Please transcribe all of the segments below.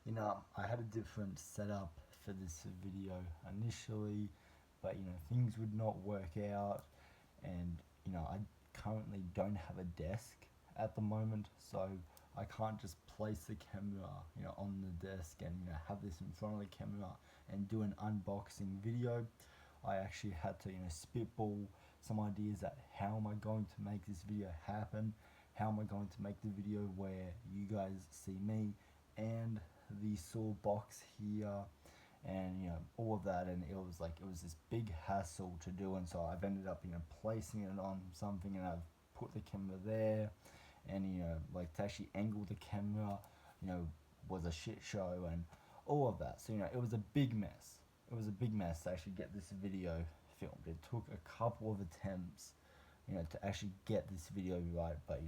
I had a different setup for this video initially, but things would not work out, and I currently don't have a desk at the moment, so I can't just place the camera, on the desk and have this in front of the camera and do an unboxing video. I actually had to, spitball some ideas that how am I going to make this video happen? How am I going to make the video where you guys see me and the saw box here and all of that, and it was this big hassle to do, and so I've ended up placing it on something, and I've put the camera there, and like to actually angle the camera you know was a shit show and all of that. So it was a big mess. It was a big mess to actually get this video filmed. It took a couple of attempts to actually get this video right, but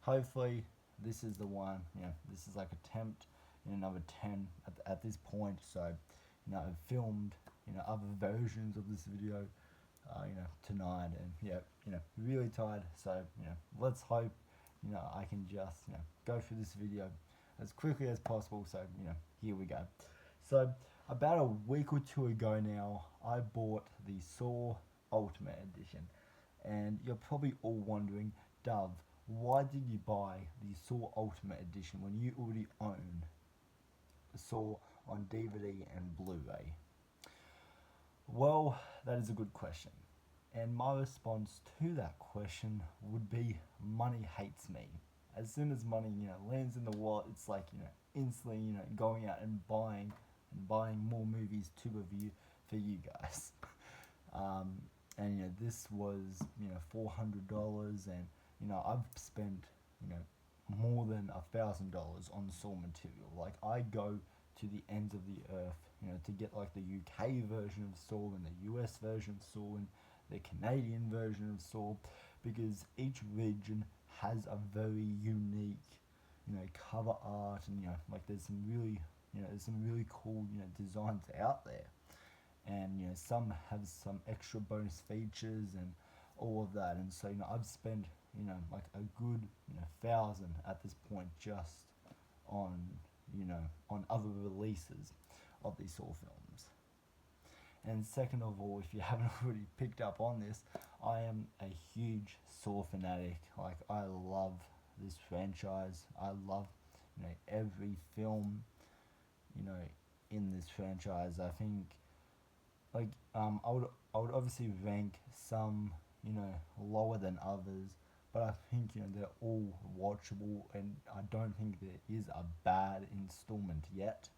hopefully this is the one. This is like attempt in another 10 at this point. So I've filmed other versions of this video tonight, and really tired. So let's hope I can just go through this video as quickly as possible. So here we go. So about a week or two ago now, I bought the Saw Ultimate Edition, and you're probably all wondering, Dove, why did you buy the Saw Ultimate Edition when you already own Saw on DVD and Blu-ray? Well, that is a good question. And my response to that question would be money hates me. As soon as money, lands in the wallet, it's like, instantly, going out and buying more movies to review for you guys. And this was $400, and I've spent more than $1,000 on Saw material. Like, I go to the ends of the earth, to get like the UK version of Saw and the US version of Saw and the Canadian version of Saw, because each region has a very unique, cover art, and like there's some really cool, designs out there, and some have some extra bonus features and all of that, and so I've spent like a good thousand at this point just on on other releases of these Saw films. And second of all, if you haven't already picked up on this, I am a huge Saw fanatic. Like, I love this franchise. I love every film you know in this franchise. I think like I would obviously rank some lower than others, but I think they're all watchable, and I don't think there is a bad installment yet.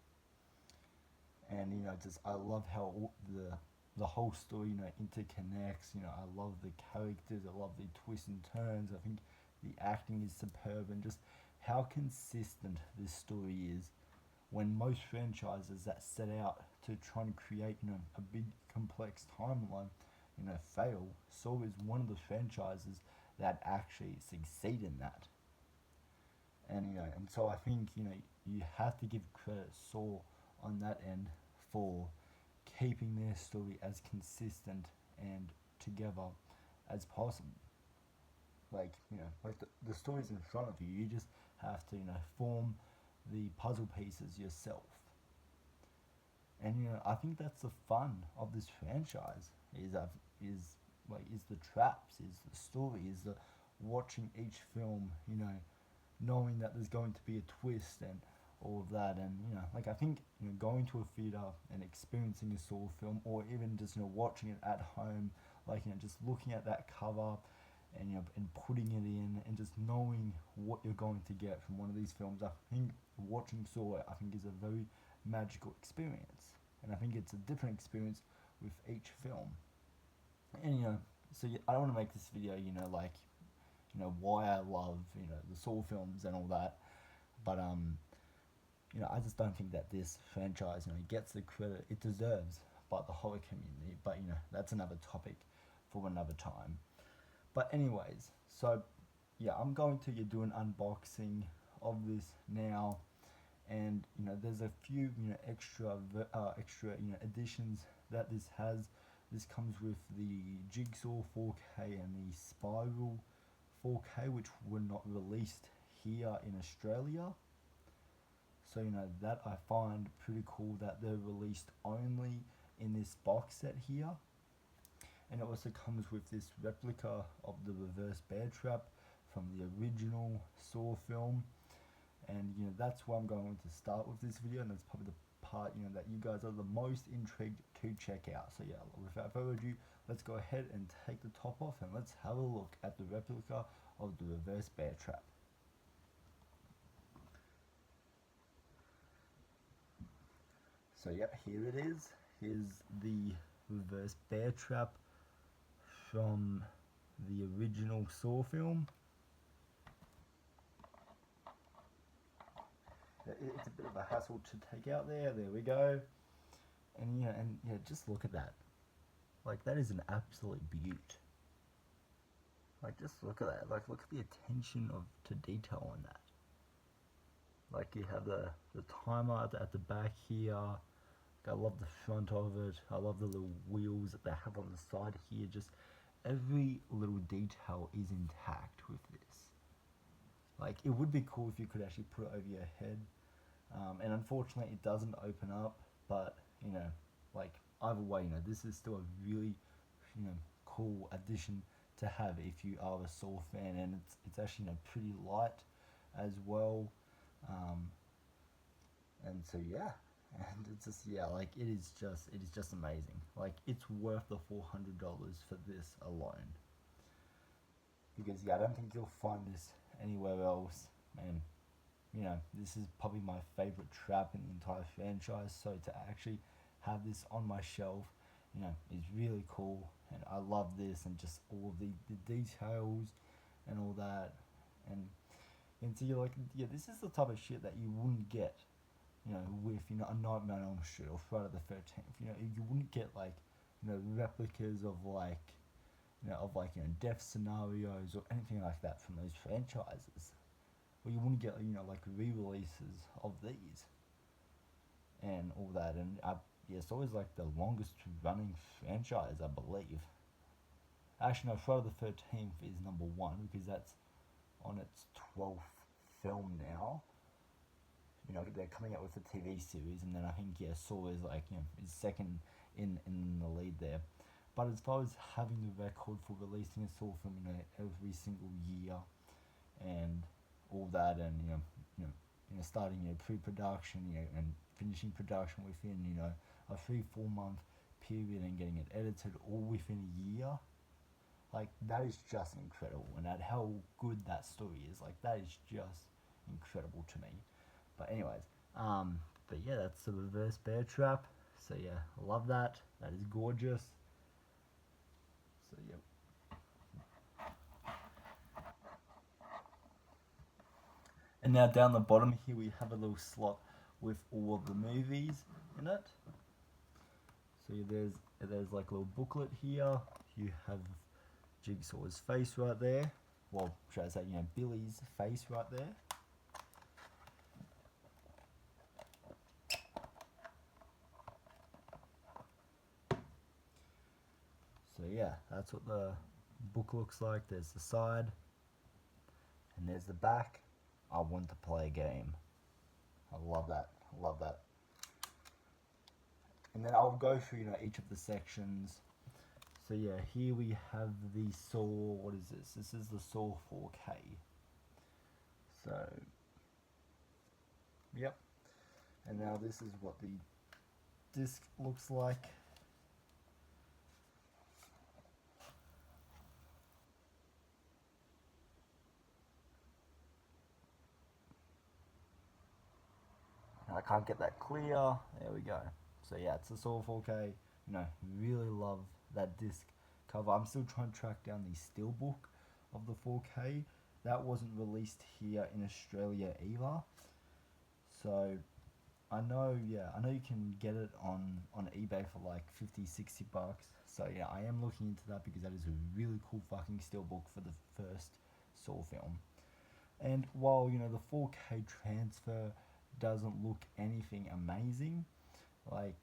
And just I love how the whole story interconnects. I love the characters, I love the twists and turns. I think the acting is superb, and just how consistent this story is, when most franchises that set out to try and create a big complex timeline fail. Saw is one of the franchises that actually succeed in that. And and so I think you have to give credit Saw on that end for keeping their story as consistent and together as possible. Like the story's in front of you. You just have to form the puzzle pieces yourself. And I think that's the fun of this franchise, is is the traps, is the story, is the watching each film, knowing that there's going to be a twist and all of that. And like, I think going to a theater and experiencing a Saw film, or even just watching it at home, like just looking at that cover and and putting it in, and just knowing what you're going to get from one of these films, I think watching Saw, I think, is a very magical experience, and I think it's a different experience with each film. And so I don't want to make this video like why I love the Saw films and all that, but I just don't think that this franchise gets the credit it deserves by the horror community. But that's another topic for another time. But anyways, so yeah, I'm going to do an unboxing of this now, and there's a few extra additions that this has. This comes with the Jigsaw 4K and the Spiral 4K, which were not released here in Australia. So that I find pretty cool that they're released only in this box set here. And it also comes with this replica of the reverse bear trap from the original Saw film. And that's why I'm going to start with this video, and that's probably the part that you guys are the most intrigued to check out. So yeah, without further ado, let's go ahead and take the top off and let's have a look at the replica of the reverse bear trap. So yeah, here it is. Here's the reverse bear trap from the original Saw film. It's a bit of a hassle to take out there. There we go. And yeah, just look at that. Like, that is an absolute beaut. Like, just look at that. Like, look at the attention to detail on that. Like, you have the timer at the back here. I love the front of it. I love the little wheels that they have on the side here. Just every little detail is intact with this. Like, it would be cool if you could actually put it over your head. And unfortunately, it doesn't open up. But, like, either way, this is still a really, cool addition to have if you are a Saw fan. And it's actually, pretty light as well. And so, yeah. And it's just, yeah, like, it is just amazing. Like, it's worth the $400 for this alone. Because, yeah, I don't think you'll find this anywhere else. And, this is probably my favorite trap in the entire franchise. So to actually have this on my shelf, is really cool. And I love this and just all of the details and all that. And so you're like, yeah, this is the type of shit that you wouldn't get with, a Nightmare on Elm Street or Friday the 13th. You wouldn't get, like, replicas of, like, death scenarios or anything like that from those franchises. Or you wouldn't get, like, re-releases of these and all that. And, yeah, it's always, like, the longest running franchise, I believe. Actually, no, Friday the 13th is number 1 because that's on its 12th film now. They're coming out with a TV series, and then I think, yeah, Saw is, like, is second in the lead there. But as far as having the record for releasing a Saw film, every single year, and all that, and starting pre-production, and finishing production within a 3-4 month period, and getting it edited all within a year, like, that is just incredible. And at how good that story is, like, that is just incredible to me. But anyways, but yeah, that's the reverse bear trap. So yeah, I love that. That is gorgeous. So yeah. And now down the bottom here we have a little slot with all of the movies in it. So there's like a little booklet here. You have Jigsaw's face right there. Well, should I say, Billy's face right there. So yeah, that's what the book looks like. There's the side, and there's the back. I want to play a game. I love that. I love that. And then I'll go through, each of the sections. So yeah, here we have the Saw. What is this? This is the Saw 4K. So, yep. And now this is what the disc looks like. I can't get that clear. There we go. So yeah, it's a Saw 4K. Really love that disc cover. I'm still trying to track down the steelbook of the 4K. That wasn't released here in Australia either. So I know you can get it on eBay for like 50-60 bucks. So yeah, I am looking into that because that is a really cool fucking steelbook for the first Saw film. And while the 4K transfer doesn't look anything amazing, like,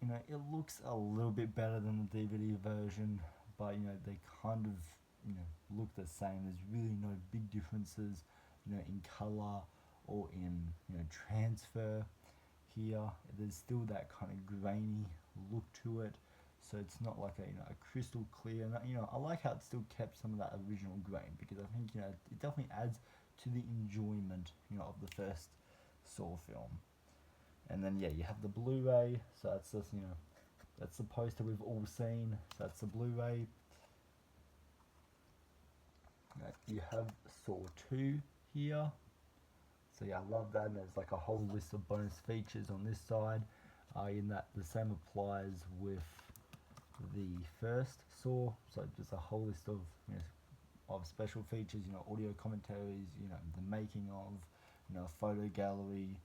it looks a little bit better than the DVD version, but they kind of look the same. There's really no big differences in color or in transfer here. There's still that kind of grainy look to it, so it's not like a crystal clear. And I like how it still kept some of that original grain, because I think it definitely adds to the enjoyment of the first Saw film. And then you have the Blu-ray, so that's just that's the poster we've all seen. So that's the Blu-ray. You have Saw 2 here. So I love that, and there's like a whole list of bonus features on this side. In that the same applies with the first Saw. So just a whole list of of special features, audio commentaries, the making of, photo gallery,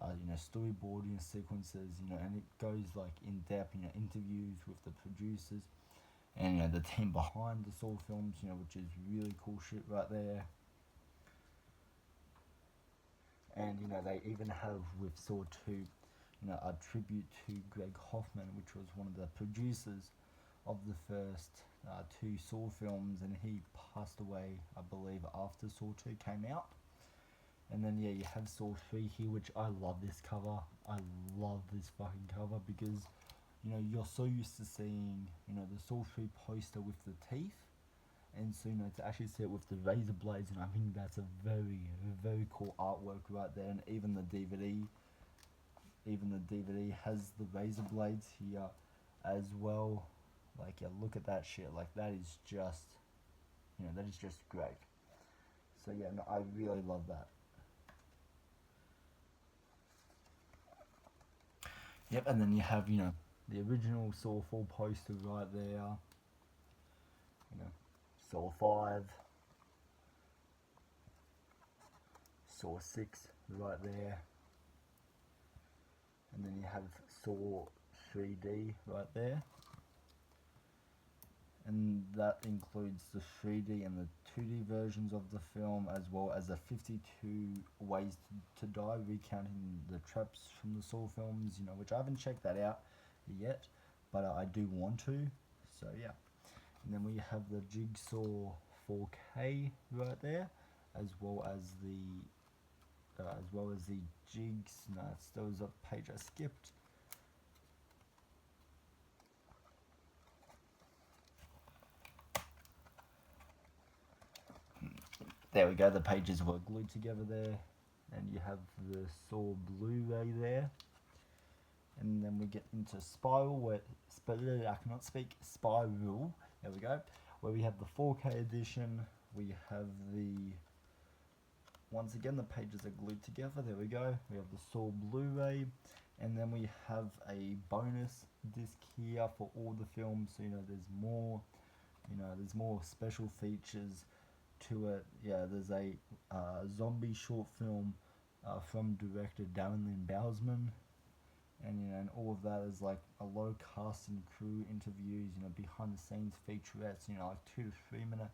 storyboarding sequences, and it goes like in depth, interviews with the producers and the team behind the Saw films, which is really cool shit right there. And they even have with Saw 2, a tribute to Greg Hoffman, which was one of the producers of the first two Saw films, and he passed away, I believe, after Saw 2 came out. And then you have Saw 3 here, which I love this cover. I love this fucking cover because you're so used to seeing the Saw 3 poster with the teeth, and so to actually see it with the razor blades, and I think that's a very, very cool artwork right there. And even the DVD has the razor blades here as well. Like, look at that shit. Like, that is just great. So I really love that. Yep. And then you have the original Saw 4 poster right there. Saw 5, Saw 6 right there, and then you have Saw 3D right there, and that includes the 3D and the 2D versions of the film, as well as the 52 Ways to Die, recounting the traps from the Saw films, which I haven't checked that out yet, but I do want to, so yeah. And then we have the Jigsaw 4K right there, as well as the Jigs. No, there was a page I skipped. There we go. The pages were glued together there, and you have the Saw Blu-ray there. And then we get into Spiral, where I cannot speak. Spiral. There we go. Where we have the 4K edition. We have once again, the pages are glued together. There we go. We have the Saw Blu-ray, and then we have a bonus disc here for all the films. So there's more special features to it. Yeah, there's a zombie short film from director Darren Lynn Bousman. And all of that is like a lot of cast and crew interviews, behind the scenes featurettes, like 2 to 3 minute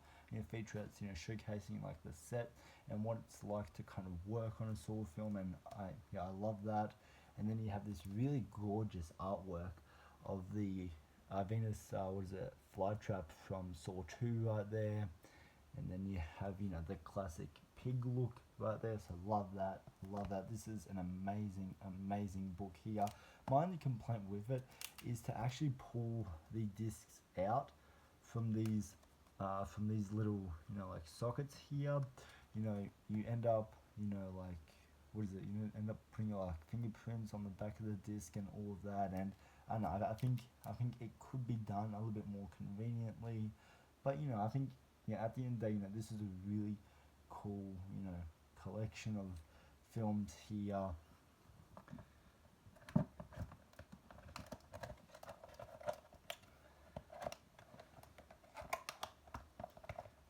featurettes, showcasing like the set and what it's like to kind of work on a Saw film. And I love that. And then you have this really gorgeous artwork of the Venus flytrap from Saw 2 right there. And then you have the classic pig look right there, so love that. This is an amazing book here. My only complaint with it is to actually pull the discs out from these little like sockets here. You end up like, what is it, end up putting your like fingerprints on the back of the disc and all of that. And I don't know, I think it could be done a little bit more conveniently, but I think at the end of the day, this is a really cool collection of films here.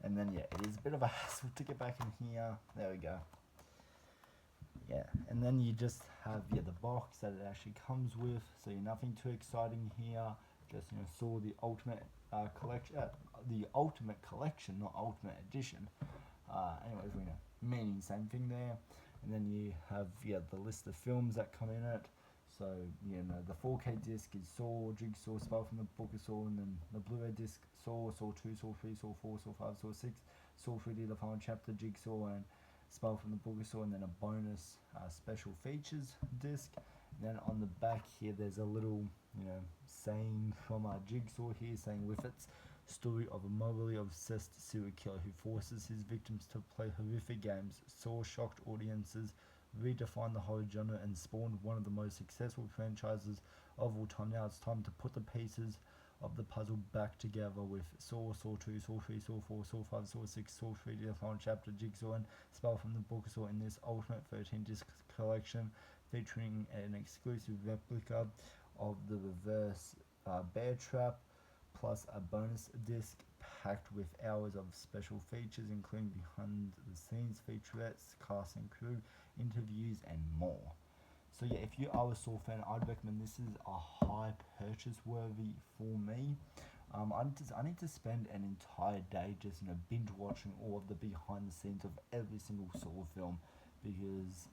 And then it is a bit of a hassle to get back in here. There we go. Yeah, and then you just have the box that it actually comes with. So nothing too exciting here. Just Saw the Ultimate collection, not Ultimate Edition. Anyways, meaning same thing there. And then you have the list of films that come in it. So the 4K disc is Saw, Jigsaw, Spell from the Book of Saw, and then the Blu-ray disc Saw, Saw 2, Saw 3, Saw 4, Saw 5, Saw 6, Saw 3D, The Final Chapter, Jigsaw, and Spell from the Book of Saw, and then a bonus special features disc. And then on the back here, there's a little, saying from Jigsaw here, saying with its story of a morbidly obsessed serial killer who forces his victims to play horrific games, Saw shocked audiences, redefined the horror genre, and spawned one of the most successful franchises of all time. Now it's time to put the pieces of the puzzle back together with Saw, Saw 2, Saw 3, Saw 4, Saw 5, Saw 6, Saw 3, The Final Chapter, Jigsaw, and Spell from the Book of Saw in this Ultimate 13 disc collection, featuring an exclusive replica of the reverse bear trap, plus a bonus disc packed with hours of special features, including behind the scenes featurettes, cast and crew, interviews, and more. So yeah, if you are a Saw fan, I'd recommend this is a high purchase worthy for me. I need to spend an entire day just binge watching all of the behind the scenes of every single Saw film, because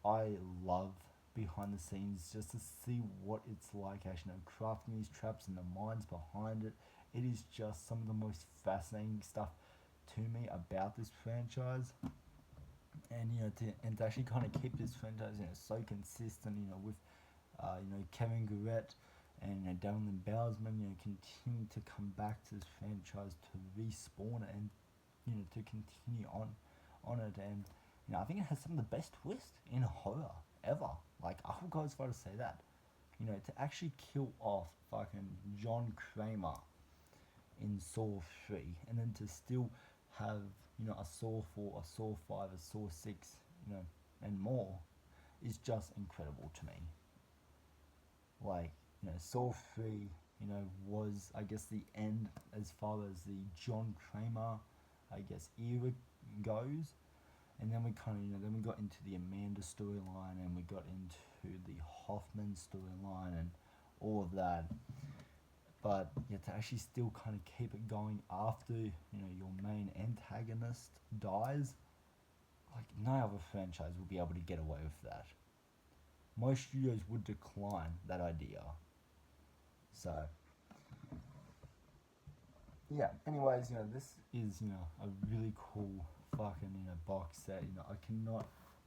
I love behind the scenes just to see what it's like actually crafting these traps and the minds behind it. It is just some of the most fascinating stuff to me about this franchise. And to actually kind of keep this franchise so consistent, with Kevin Garrett and Darren Bousman, continue to come back to this franchise to respawn it, and to continue on it. And I think it has some of the best twists in horror ever. Like, I will go as far to say that. To actually kill off fucking John Kramer in Saw 3, and then to still have a Saw 4, a Saw 5, a Saw 6, and more, is just incredible to me. Like, Saw 3, was, I guess, the end as far as the John Kramer, I guess, era goes. And then we then we got into the Amanda storyline, and we got into the Hoffman storyline, and all of that. But to actually still kind of keep it going after your main antagonist dies, like, no other franchise will be able to get away with that. Most studios would decline that idea. So yeah. Anyways, this is a really cool fucking box set. I cannot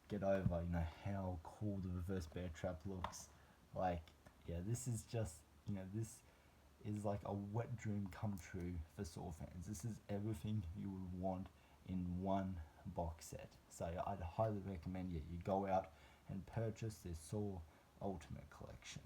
get over how cool the reverse bear trap looks. Like, yeah, this is just this is like a wet dream come true for Saw fans. This is everything you would want in one box set. So I'd highly recommend you go out and purchase this Saw Ultimate Collection.